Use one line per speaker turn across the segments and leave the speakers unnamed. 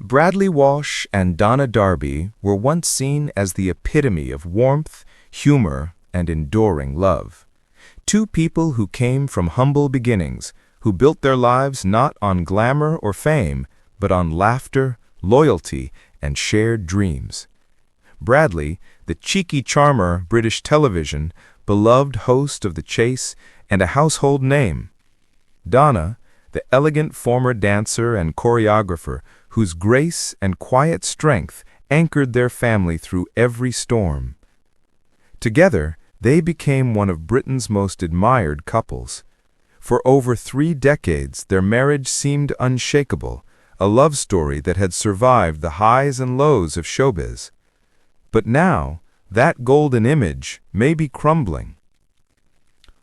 Bradley Walsh and Donna Darby were once seen as the epitome of warmth, humor, and enduring love. Two people who came from humble beginnings, who built their lives not on glamour or fame, but on laughter, loyalty, and shared dreams. Bradley, the cheeky charmer British television, beloved host of The Chase, and a household name. Donna, the elegant former dancer and choreographer whose grace and quiet strength anchored their family through every storm. Together, they became one of Britain's most admired couples. For over 3 decades, their marriage seemed unshakable, a love story that had survived the highs and lows of showbiz. But now, that golden image may be crumbling.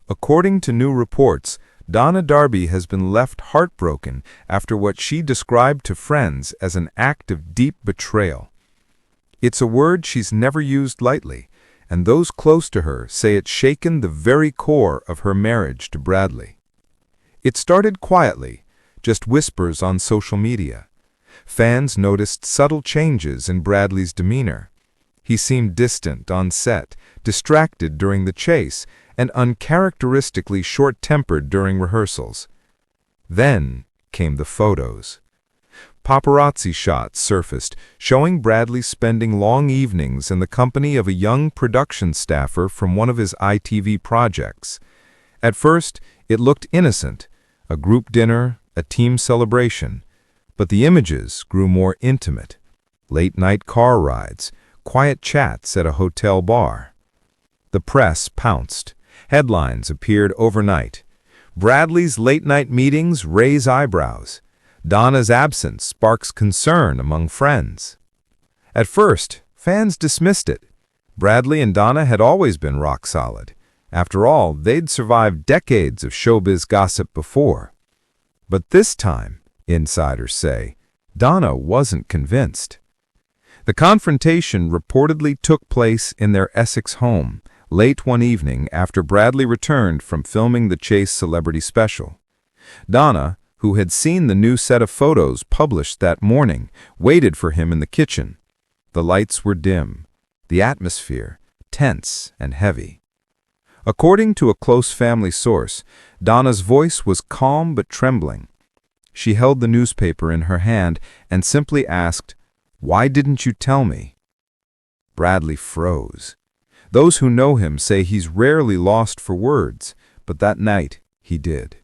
According to new reports, Donna Darby has been left heartbroken after what she described to friends as an act of deep betrayal. It's a word she's never used lightly, and those close to her say it's shaken the very core of her marriage to Bradley. It started quietly, just whispers on social media. Fans noticed subtle changes in Bradley's demeanor. He seemed distant on set, distracted during the chase, and uncharacteristically short-tempered during rehearsals. Then came the photos. Paparazzi shots surfaced, showing Bradley spending long evenings in the company of a young production staffer from one of his ITV projects. At first, it looked innocent, a group dinner, a team celebration. But the images grew more intimate. Late-night car rides, quiet chats at a hotel bar. The press pounced. Headlines appeared overnight. Bradley's late-night meetings raise eyebrows. Donna's absence sparks concern among friends. At first, fans dismissed it. Bradley and Donna had always been rock solid. After all, they'd survived decades of showbiz gossip before. But this time, insiders say, Donna wasn't convinced. The confrontation reportedly took place in their Essex home, late one evening after Bradley returned from filming the Chase celebrity special. Donna, who had seen the new set of photos published that morning, waited for him in the kitchen. The lights were dim, the atmosphere tense and heavy. According to a close family source, Donna's voice was calm but trembling. She held the newspaper in her hand and simply asked, "Why didn't you tell me?" Bradley froze. Those who know him say he's rarely lost for words, but that night he did.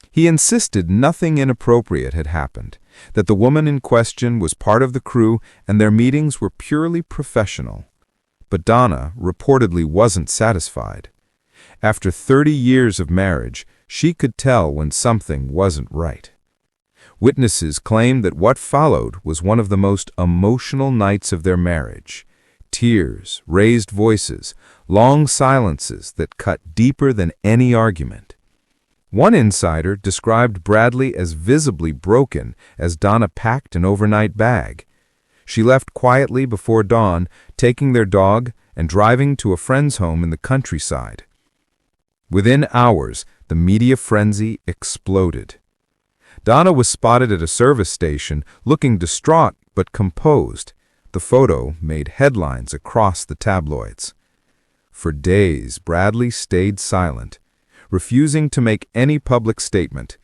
He insisted nothing inappropriate had happened, that the woman in question was part of the crew and their meetings were purely professional. But Donna reportedly wasn't satisfied. After 30 years of marriage, she could tell when something wasn't right. Witnesses claimed that what followed was one of the most emotional nights of their marriage. Tears, raised voices, long silences that cut deeper than any argument. One insider described Bradley as visibly broken as Donna packed an overnight bag. She left quietly before dawn, taking their dog and driving to a friend's home in the countryside. Within hours, the media frenzy exploded. Donna was spotted at a service station, looking distraught but composed. The photo made headlines across the tabloids. For days, Bradley stayed silent, refusing to make any public statement.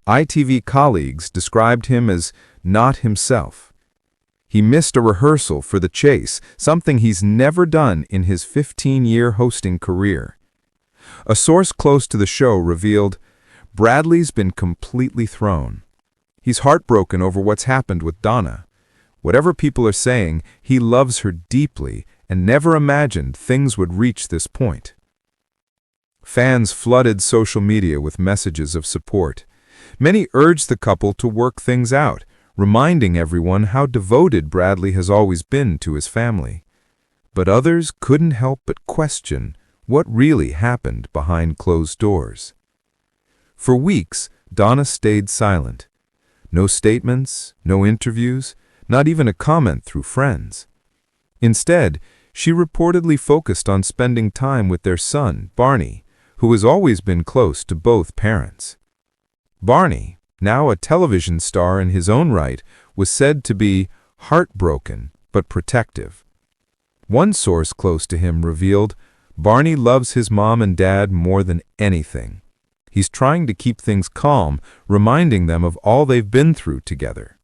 ITV colleagues described him as not himself. He missed a rehearsal for The Chase, something he's never done in his 15-year hosting career. A source close to the show revealed, Bradley's been completely thrown. He's heartbroken over what's happened with Donna. Whatever people are saying, he loves her deeply and never imagined things would reach this point. Fans flooded social media with messages of support. Many urged the couple to work things out, reminding everyone how devoted Bradley has always been to his family. But others couldn't help but question what really happened behind closed doors. For weeks, Donna stayed silent. No statements, no interviews, not even a comment through friends. Instead, she reportedly focused on spending time with their son, Barney, who has always been close to both parents. Barney, now a television star in his own right, was said to be heartbroken but protective. One source close to him revealed, Barney loves his mom and dad more than anything. He's trying to keep things calm, reminding them of all they've been through together.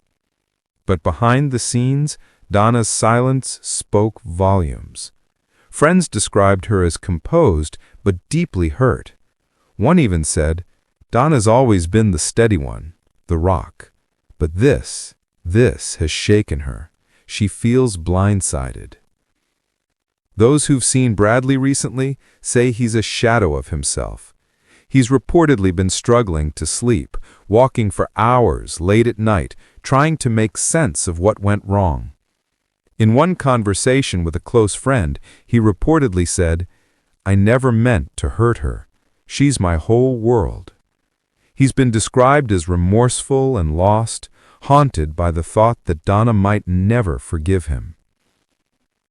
But behind the scenes, Donna's silence spoke volumes. Friends described her as composed but deeply hurt. One even said, Donna's always been the steady one, the rock. But this has shaken her. She feels blindsided. Those who've seen Bradley recently say he's a shadow of himself. He's reportedly been struggling to sleep, walking for hours late at night, trying to make sense of what went wrong. In one conversation with a close friend, he reportedly said, I never meant to hurt her. She's my whole world. He's been described as remorseful and lost, haunted by the thought that Donna might never forgive him.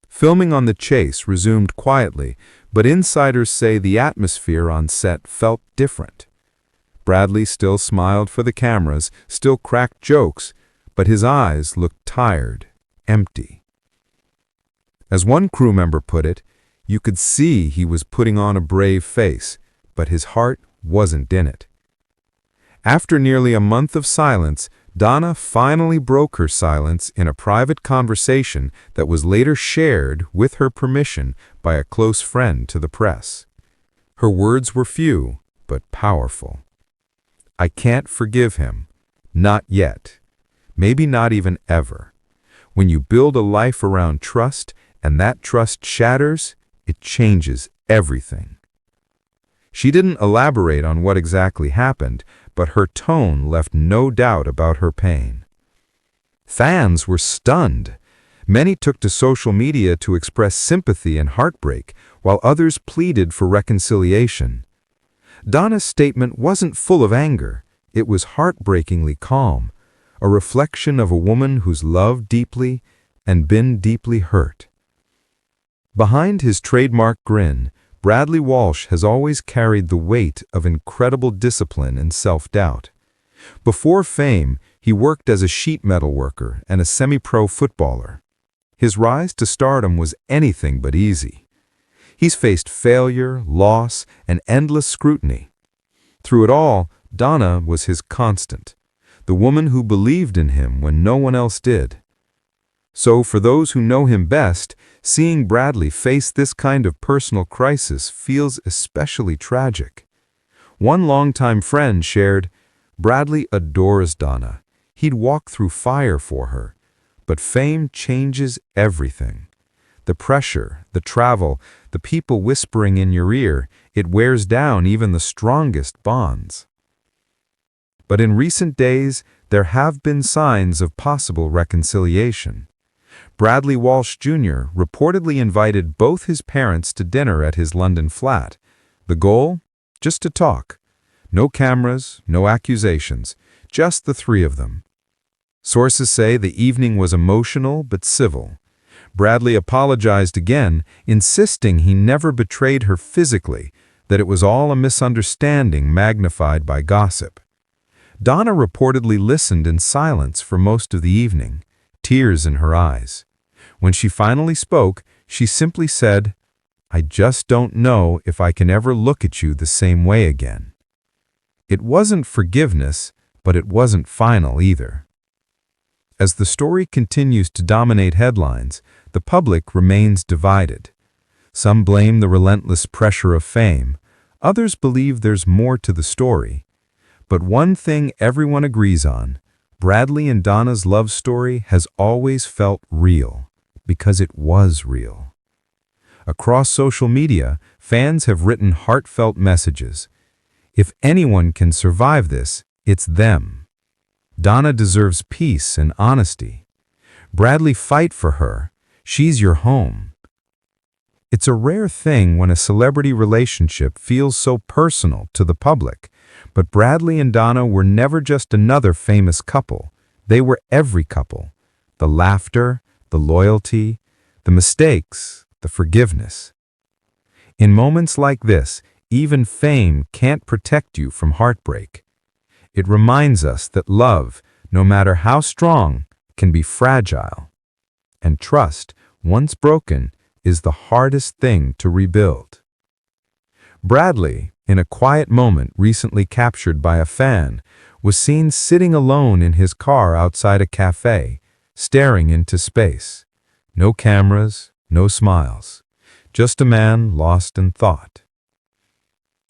Filming on The Chase resumed quietly, but insiders say the atmosphere on set felt different. Bradley still smiled for the cameras, still cracked jokes, but his eyes looked tired, empty. As one crew member put it, you could see he was putting on a brave face, but his heart wasn't in it. After nearly a month of silence, Donna finally broke her silence in a private conversation that was later shared with her permission by a close friend to the press. Her words were few, but powerful. I can't forgive him. Not yet. Maybe not even ever. When you build a life around trust and that trust shatters, it changes everything. She didn't elaborate on what exactly happened, but her tone left no doubt about her pain. Fans were stunned. Many took to social media to express sympathy and heartbreak, while others pleaded for reconciliation. Donna's statement wasn't full of anger. It was heartbreakingly calm, a reflection of a woman who's loved deeply and been deeply hurt. Behind his trademark grin, Bradley Walsh has always carried the weight of incredible discipline and self-doubt. Before fame, he worked as a sheet metal worker and a semi-pro footballer. His rise to stardom was anything but easy. He's faced failure, loss, and endless scrutiny. Through it all, Donna was his constant, the woman who believed in him when no one else did. So for those who know him best, seeing Bradley face this kind of personal crisis feels especially tragic. One longtime friend shared, Bradley adores Donna. He'd walk through fire for her. But fame changes everything. The pressure, the travel, the people whispering in your ear, it wears down even the strongest bonds. But in recent days, there have been signs of possible reconciliation. Bradley Walsh Jr. reportedly invited both his parents to dinner at his London flat. The goal? Just to talk. No cameras, no accusations, just the three of them. Sources say the evening was emotional but civil. Bradley apologized again, insisting he never betrayed her physically, that it was all a misunderstanding magnified by gossip. Donna reportedly listened in silence for most of the evening, tears in her eyes. When she finally spoke, she simply said, I just don't know if I can ever look at you the same way again. It wasn't forgiveness, but it wasn't final either. As the story continues to dominate headlines, the public remains divided. Some blame the relentless pressure of fame. Others believe there's more to the story. But one thing everyone agrees on, Bradley and Donna's love story has always felt real, because it was real. Across social media, fans have written heartfelt messages. If anyone can survive this, it's them. Donna deserves peace and honesty. Bradley, fight for her. She's your home. It's a rare thing when a celebrity relationship feels so personal to the public, but Bradley and Donna were never just another famous couple. They were every couple. The laughter, the loyalty, the mistakes, the forgiveness. In moments like this, even fame can't protect you from heartbreak. It reminds us that love, no matter how strong,
can be fragile, and trust, once broken, is the hardest thing to rebuild. Bradley, in a quiet moment recently captured by a fan, was seen sitting alone in his car outside a cafe, staring into space. No cameras, no smiles, just a man lost in thought.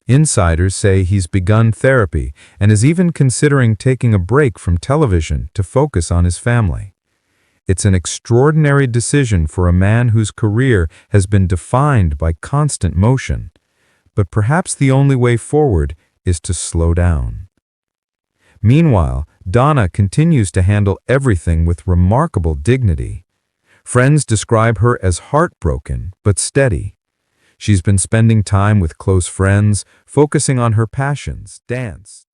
Insiders say he's begun therapy and is even considering taking a break from television to focus on his family. It's an extraordinary decision for a man whose career has been defined by constant motion, but perhaps the only way forward is to slow down. Meanwhile, Donna continues to handle everything with remarkable dignity. Friends describe her as heartbroken but steady. She's been spending time with close friends, focusing on her passions, dance,